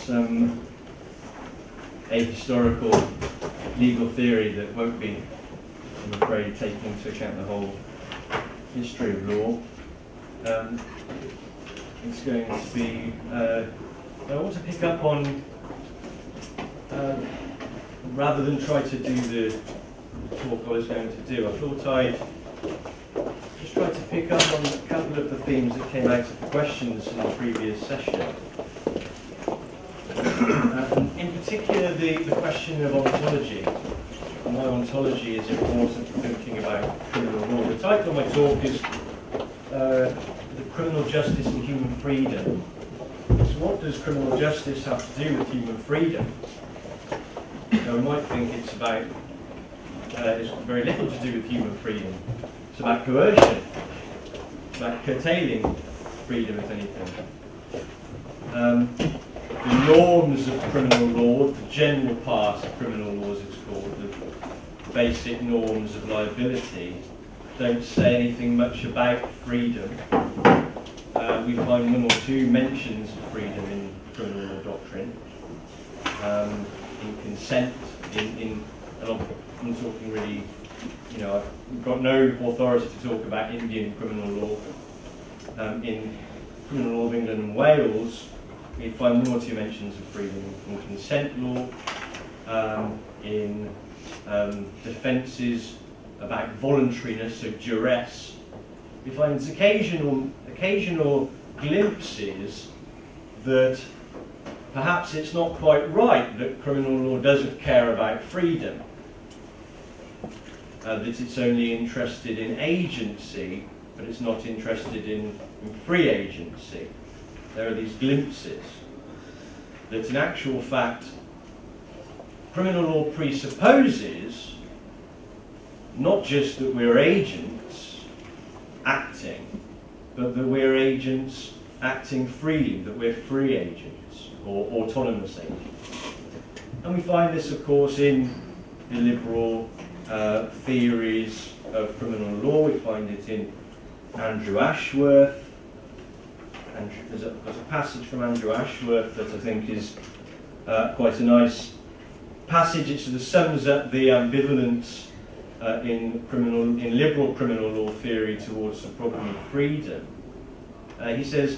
some ahistorical legal theory that won't be, I'm afraid, taking into account the whole history of law. It's going to be, I want to pick up on, rather than try to do the talk I was going to do, I thought I'd just try to pick up on a couple of the themes that came out of the questions in the previous session. In particular, the question of ontology, and why ontology is important for thinking about criminal law. The title of my talk is The Criminal Justice and Human Freedom. So what does criminal justice have to do with human freedom? Now, we might think it's about, it's very little to do with human freedom. It's about coercion. It's about curtailing freedom, if anything. The norms of criminal law, the general part of criminal law as it's called, the basic norms of liability, don't say anything much about freedom. We find one or two mentions of freedom in criminal law doctrine, in consent, and I'm talking really, you know, I've got no authority to talk about Indian criminal law. In criminal law of England and Wales, we find one or two mentions of freedom in consent law, in defences about voluntariness, so duress. We find occasional glimpses that perhaps it's not quite right that criminal law doesn't care about freedom, that it's only interested in agency, but it's not interested in free agency. There are these glimpses that in actual fact criminal law presupposes not just that we're agents acting, but that we're agents acting freely, that we're free agents or autonomous agents. And we find this, of course, in the liberal theories of criminal law. We find it in Andrew Ashworth. And there's a passage from Andrew Ashworth that I think is quite a nice passage. It sort of sums up the ambivalence in liberal criminal law theory towards the problem of freedom. He says,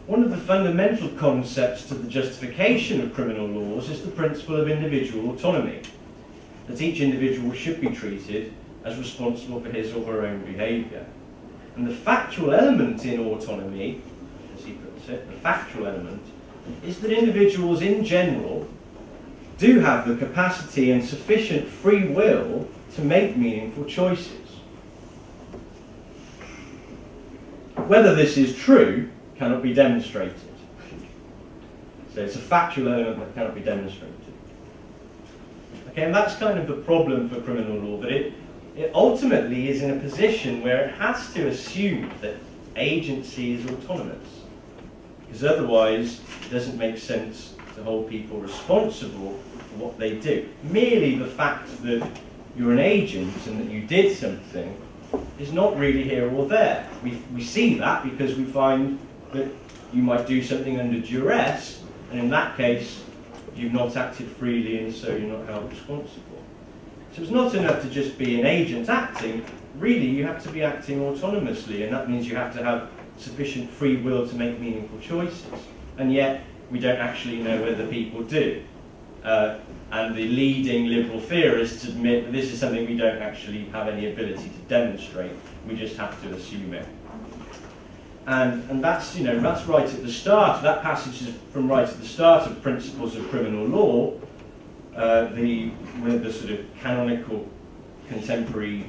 one of the fundamental concepts to the justification of criminal laws is the principle of individual autonomy, that each individual should be treated as responsible for his or her own behaviour. And the factual element in autonomy, as he puts it, the factual element, is that individuals in general do have the capacity and sufficient free will to make meaningful choices. Whether this is true cannot be demonstrated. So it's a factual element that cannot be demonstrated. Okay, and that's kind of the problem for criminal law, that it ultimately is in a position where it has to assume that agency is autonomous, because otherwise it doesn't make sense to hold people responsible for what they do. Merely the fact that you're an agent and that you did something is not really here or there. We see that because we find that you might do something under duress, and in that case you've not acted freely and so you're not held responsible. So it's not enough to just be an agent acting. Really, you have to be acting autonomously, and that means you have to have sufficient free will to make meaningful choices. And yet we don't actually know whether people do. And the leading liberal theorists admit that this is something we don't actually have any ability to demonstrate. We just have to assume it. And that's, you know, that's right at the start. That passage is from right at the start of Principles of Criminal Law, the sort of canonical contemporary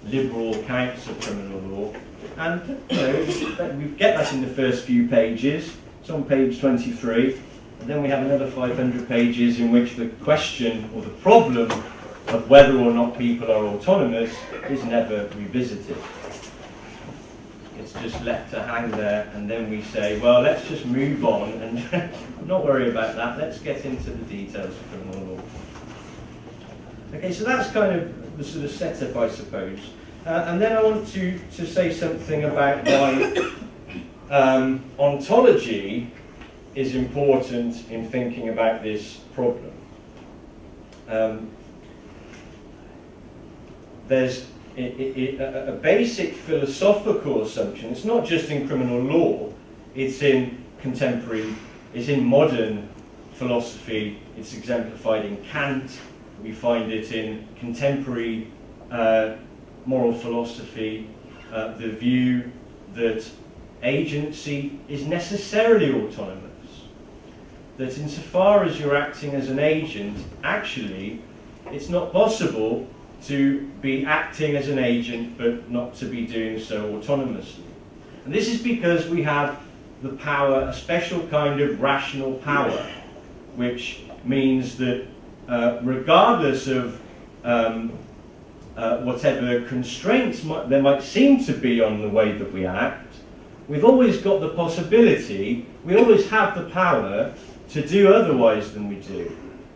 liberal accounts of criminal law. And you know, we get that in the first few pages. It's on page 23. And then we have another 500 pages in which the question or the problem of whether or not people are autonomous is never revisited. It's just left to hang there, and then we say, well, let's just move on and not worry about that. Let's get into the details of criminal law. Okay, so that's kind of the sort of setup, I suppose. And then I want to say something about why ontology is important in thinking about this problem. There's a basic philosophical assumption. It's not just in criminal law, it's in contemporary, it's in modern philosophy, it's exemplified in Kant, we find it in contemporary moral philosophy, the view that agency is necessarily autonomous. That insofar as you're acting as an agent, actually, it's not possible to be acting as an agent but not to be doing so autonomously. And this is because we have the power, a special kind of rational power, which means that regardless of whatever constraints there might seem to be on the way that we act, we've always got the possibility, we always have the power to do otherwise than we do.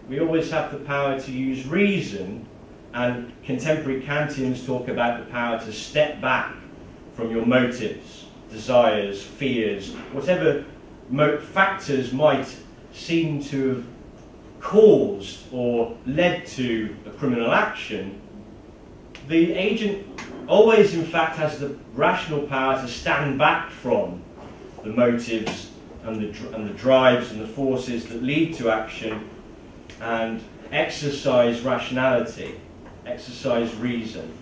We always have the power to use reason, and contemporary Kantians talk about the power to step back from your motives, desires, fears, whatever factors might seem to have caused or led to a criminal action. The agent always, in fact, has the rational power to stand back from the motives and the drives and the forces that lead to action and exercise rationality, exercise reason,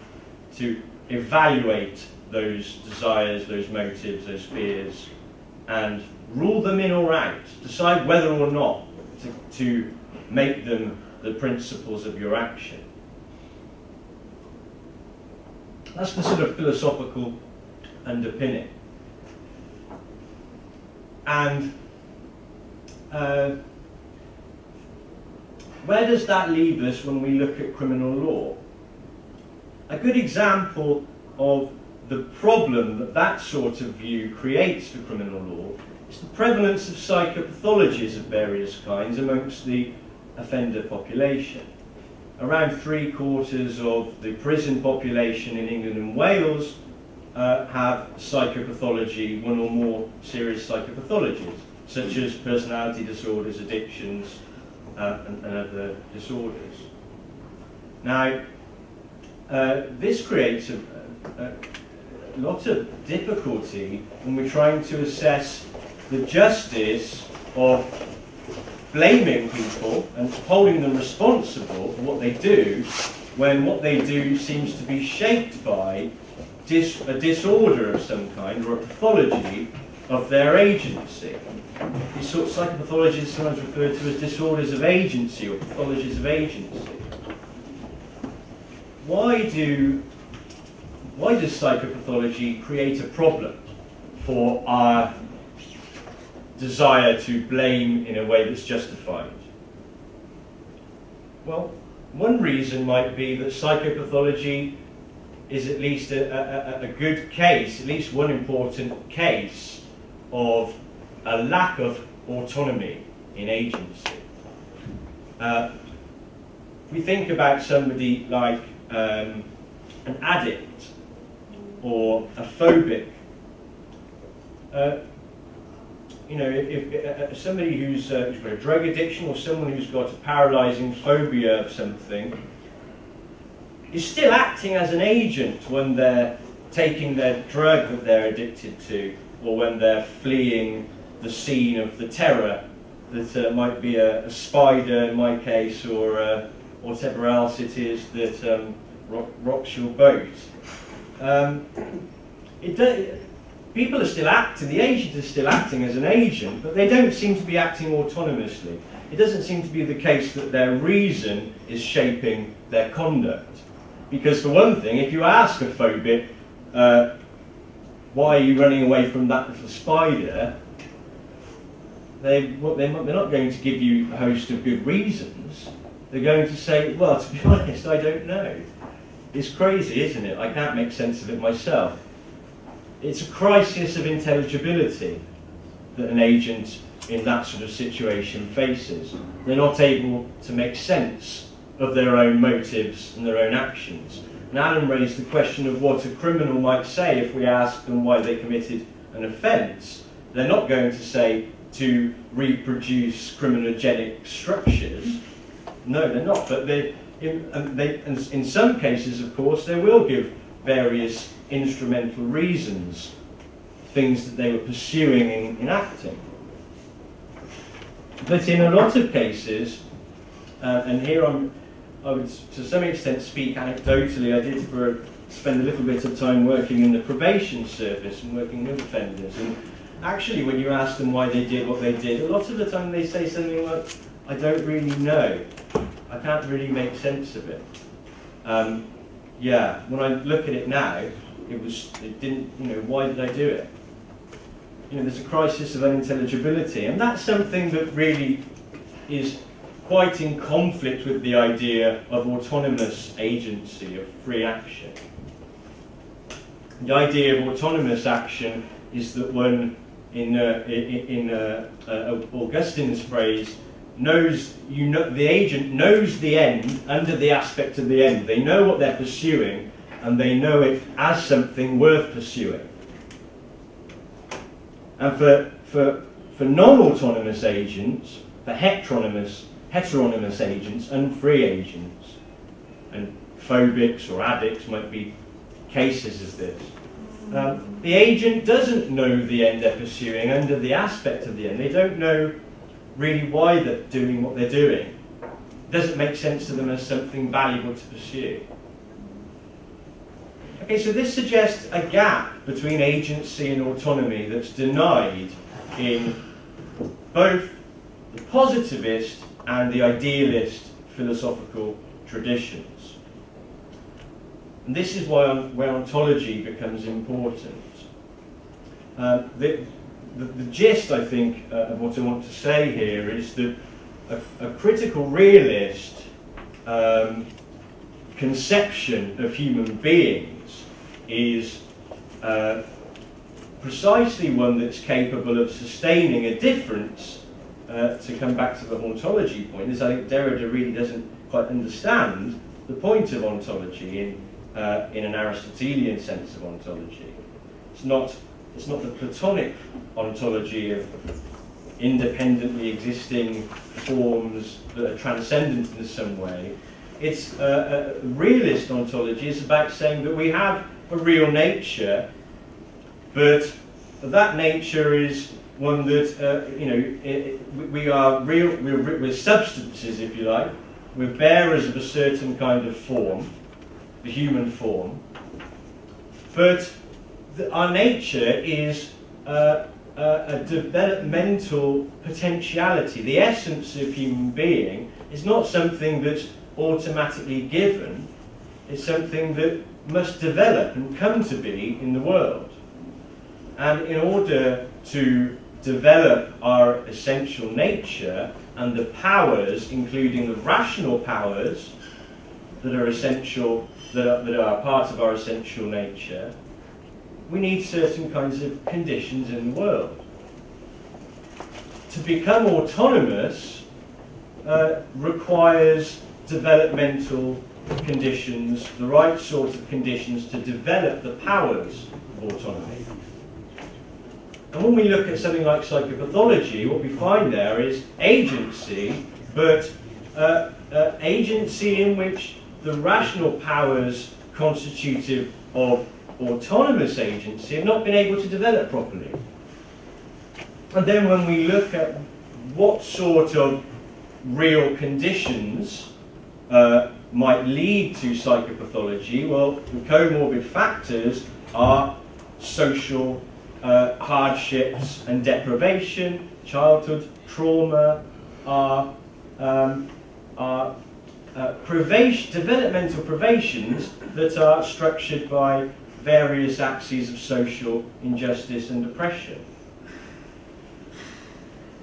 to evaluate those desires, those motives, those fears, and rule them in or out, decide whether or not to make them the principles of your action. That's the sort of philosophical underpinning. And where does that leave us when we look at criminal law? A good example of the problem that that sort of view creates for criminal law is the prevalence of psychopathologies of various kinds amongst the offender population. Around 3/4 of the prison population in England and Wales have psychopathology, one or more serious psychopathologies, such as personality disorders, addictions, and other disorders. Now, this creates a lot of difficulty when we're trying to assess the justice of blaming people and holding them responsible for what they do, when what they do seems to be shaped by a disorder of some kind, or a pathology of their agency. These sorts of psychopathologies are sometimes referred to as disorders of agency or pathologies of agency. Why does psychopathology create a problem for our desire to blame in a way that's justified? Well, one reason might be that psychopathology is at least a good case, at least one important case of a lack of autonomy in agency. We think about somebody like an addict or a phobic. You know, if somebody who's got a drug addiction or someone who's got a paralysing phobia of something is still acting as an agent when they're taking their drug that they're addicted to, or when they're fleeing the scene of the terror that might be a spider in my case, or whatever else it is that rocks your boat. People are still acting, the agent is still acting as an agent, but they don't seem to be acting autonomously. It doesn't seem to be the case that their reason is shaping their conduct. Because for one thing, if you ask a phobic, why are you running away from that little spider, they're not going to give you a host of good reasons. They're going to say, well, to be honest, I don't know. It's crazy, isn't it? I can't make sense of it myself. It's a crisis of intelligibility that an agent in that sort of situation faces. They're not able to make sense of their own motives and their own actions. And Alan raised the question of what a criminal might say if we asked them why they committed an offence. They're not going to say, to reproduce criminogenic structures. No, they're not. But in some cases, of course, they will give various instrumental reasons, things that they were pursuing in acting. But in a lot of cases, and here I would to some extent speak anecdotally, I did spend a little bit of time working in the probation service and working with offenders, and actually when you ask them why they did what they did, a lot of the time they say something like, I don't really know, I can't really make sense of it. Yeah, when I look at it now, it didn't, you know, why did I do it? You know, there's a crisis of unintelligibility, and that's something that really is quite in conflict with the idea of autonomous agency, of free action. The idea of autonomous action is that one, in Augustine's phrase, the agent knows the end under the aspect of the end. They know what they're pursuing, and they know it as something worth pursuing. And for non-autonomous agents, for heteronymous agents, unfree agents, and phobics or addicts might be cases of this. The agent doesn't know the end they're pursuing under the aspect of the end. They don't know really why they're doing what they're doing. It doesn't make sense to them as something valuable to pursue. Okay, so this suggests a gap between agency and autonomy that's denied in both the positivist and the idealist philosophical traditions. And this is where ontology becomes important. The gist, I think, of what I want to say here is that a critical realist conception of human beings is precisely one that's capable of sustaining a difference. To come back to the ontology point, is I think Derrida really doesn't quite understand the point of ontology in an Aristotelian sense of ontology. It's not the Platonic ontology of independently existing forms that are transcendent in some way. It's a realist ontology is about saying that we have a real nature, but that nature is one that, you know, we are real, we're substances, if you like. We're bearers of a certain kind of form, the human form. But our nature is a developmental potentiality. The essence of human being is not something that's automatically given. It's something that must develop and come to be in the world. And in order to develop our essential nature and the powers, including the rational powers that are essential, that are part of our essential nature, we need certain kinds of conditions in the world. To become autonomous requires developmental conditions, the right sort of conditions to develop the powers of autonomy. And when we look at something like psychopathology, what we find there is agency, but agency in which the rational powers constitutive of autonomous agency have not been able to develop properly. And then when we look at what sort of real conditions might lead to psychopathology, well, the comorbid factors are social hardships and deprivation, childhood trauma, are developmental privations that are structured by various axes of social injustice and oppression.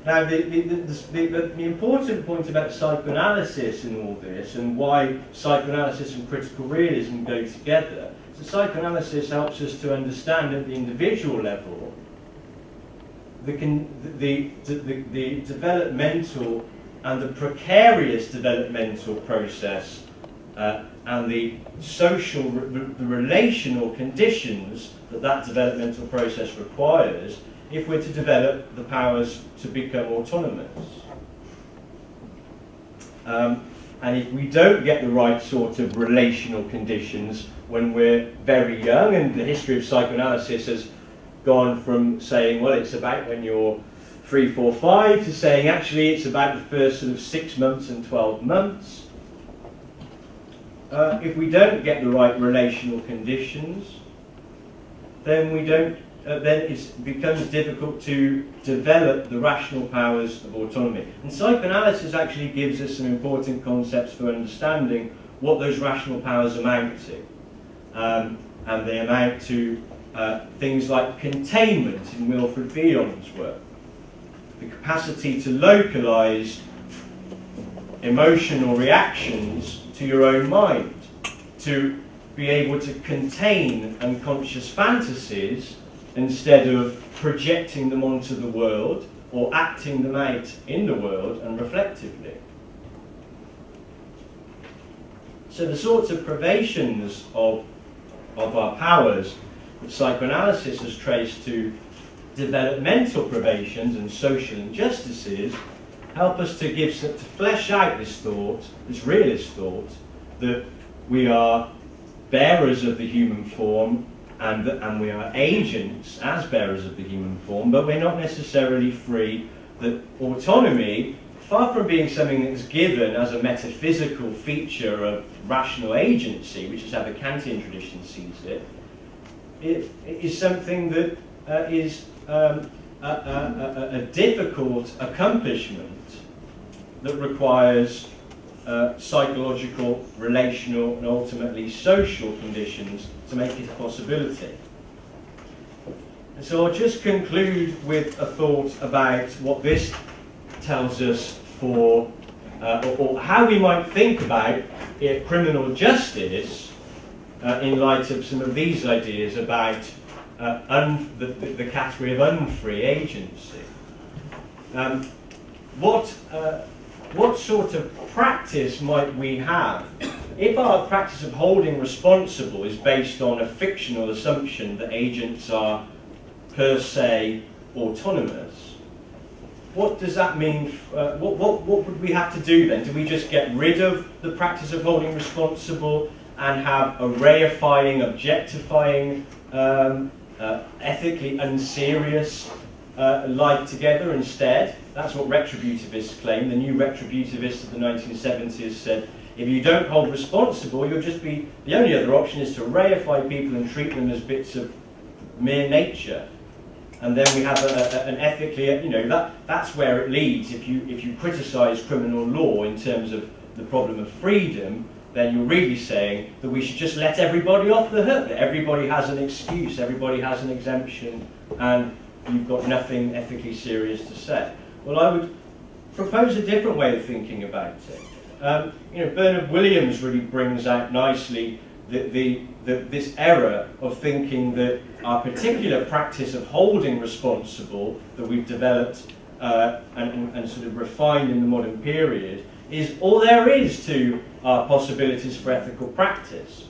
Now, the important point about psychoanalysis in all this, and why psychoanalysis and critical realism go together, is that psychoanalysis helps us to understand at the individual level the developmental and the precarious developmental process and the the relational conditions that developmental process requires if we're to develop the powers to become autonomous. And if we don't get the right sort of relational conditions when we're very young, and the history of psychoanalysis has gone from saying, well, it's about when you're 3, 4, 5, to saying actually it's about the first sort of 6 months and 12 months. If we don't get the right relational conditions, then we don't. Then it becomes difficult to develop the rational powers of autonomy. And psychoanalysis actually gives us some important concepts for understanding what those rational powers amount to. And they amount to things like containment in Wilfred Bion's work, the capacity to localize emotional reactions to your own mind, to be able to contain unconscious fantasies instead of projecting them onto the world or acting them out in the world and reflectively. So the sorts of privations of our powers that psychoanalysis has traced to developmental privations and social injustices help us to flesh out this thought, this realist thought, that we are bearers of the human form and we are agents as bearers of the human form, but we're not necessarily free. That autonomy, far from being something that is given as a metaphysical feature of rational agency, which is how the Kantian tradition sees it, it is something that is a difficult accomplishment that requires psychological, relational, and ultimately social conditions to make it a possibility. And so I'll just conclude with a thought about what this tells us for, or how we might think about criminal justice in light of some of these ideas about the category of unfree agency. What sort of practice might we have if our practice of holding responsible is based on a fictional assumption that agents are per se autonomous? What does that mean? What would we have to do then? Do we just get rid of the practice of holding responsible and have a reifying, objectifying, ethically unserious life together instead? That's what retributivists claim. The new retributivists of the 1970s said, if you don't hold responsible, you'll just be, the only other option is to reify people and treat them as bits of mere nature. And then we have an ethically, that's where it leads. If you criticise criminal law in terms of the problem of freedom, then you're really saying that we should just let everybody off the hook, that everybody has an excuse, everybody has an exemption, and you've got nothing ethically serious to say. Well, I would propose a different way of thinking about it. Bernard Williams really brings out nicely this error of thinking that our particular practice of holding responsible that we've developed and sort of refined in the modern period is all there is to our possibilities for ethical practice.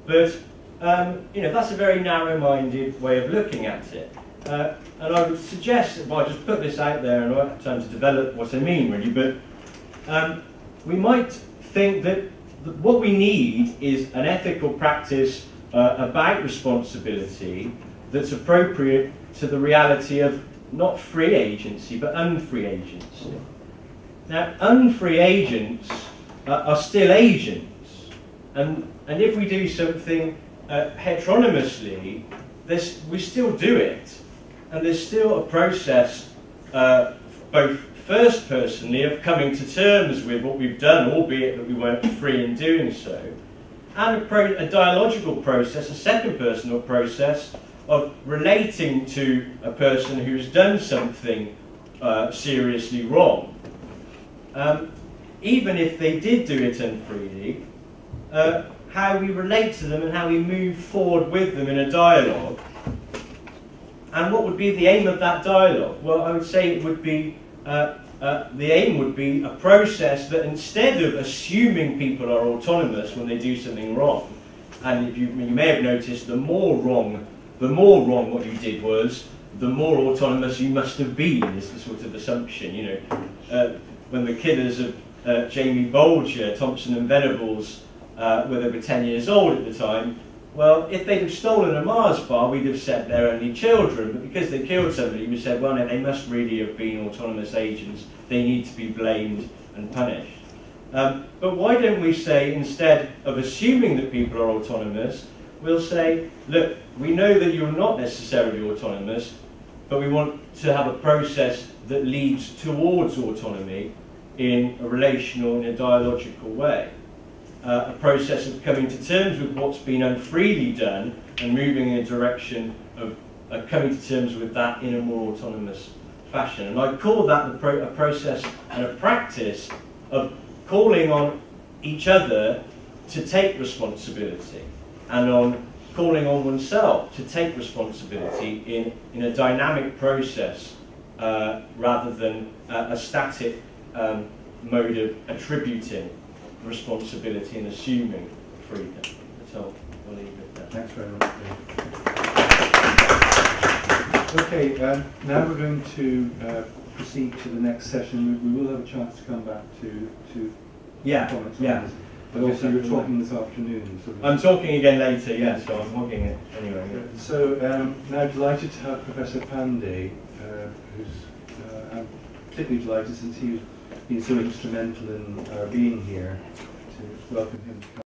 But that's a very narrow-minded way of looking at it. And I would suggest, well, I'll just put this out there and I won't have time to develop what I mean really, but we might think that what we need is an ethical practice about responsibility that's appropriate to the reality of not free agency, but unfree agency. Now, unfree agents are still agents, and if we do something heteronomously, we still do it, and there's still a process, both first-personally, of coming to terms with what we've done, albeit that we weren't free in doing so, and a dialogical process, a second-personal process of relating to a person who's done something seriously wrong. Even if they did do it unfreely, how we relate to them and how we move forward with them in a dialogue. And what would be the aim of that dialogue? Well, I would say it would be, the aim would be a process that instead of assuming people are autonomous when they do something wrong, and you may have noticed the more wrong what you did was, the more autonomous you must have been, is the sort of assumption. You know, when the killers of Jamie Bolger, Thompson and Venables, where they were 10 years old at the time, well, if they'd have stolen a Mars bar, we'd have said they're only children, but because they killed somebody, we said, well, no, they must really have been autonomous agents. They need to be blamed and punished. But why don't we say, instead of assuming that people are autonomous, we'll say, look, we know that you're not necessarily autonomous, but we want to have a process that leads towards autonomy in a relational, in a dialogical way. A process of coming to terms with what's been unfreely done and moving in a direction of coming to terms with that in a more autonomous fashion. And I call that a process and a practice of calling on each other to take responsibility, and on calling on oneself to take responsibility in a dynamic process rather than a static mode of attributing responsibility and assuming freedom. So I'll leave it there. Thanks very much. Okay, now we're going to proceed to the next session. We will have a chance to come back to comments on this. But also you're talking this afternoon. Sort of. I'm talking again later, yes, so I'm hogging it anyway. Yeah. So now delighted to have Professor Pandey, who's I'm particularly delighted since he's been so instrumental in our being here, to welcome him to come.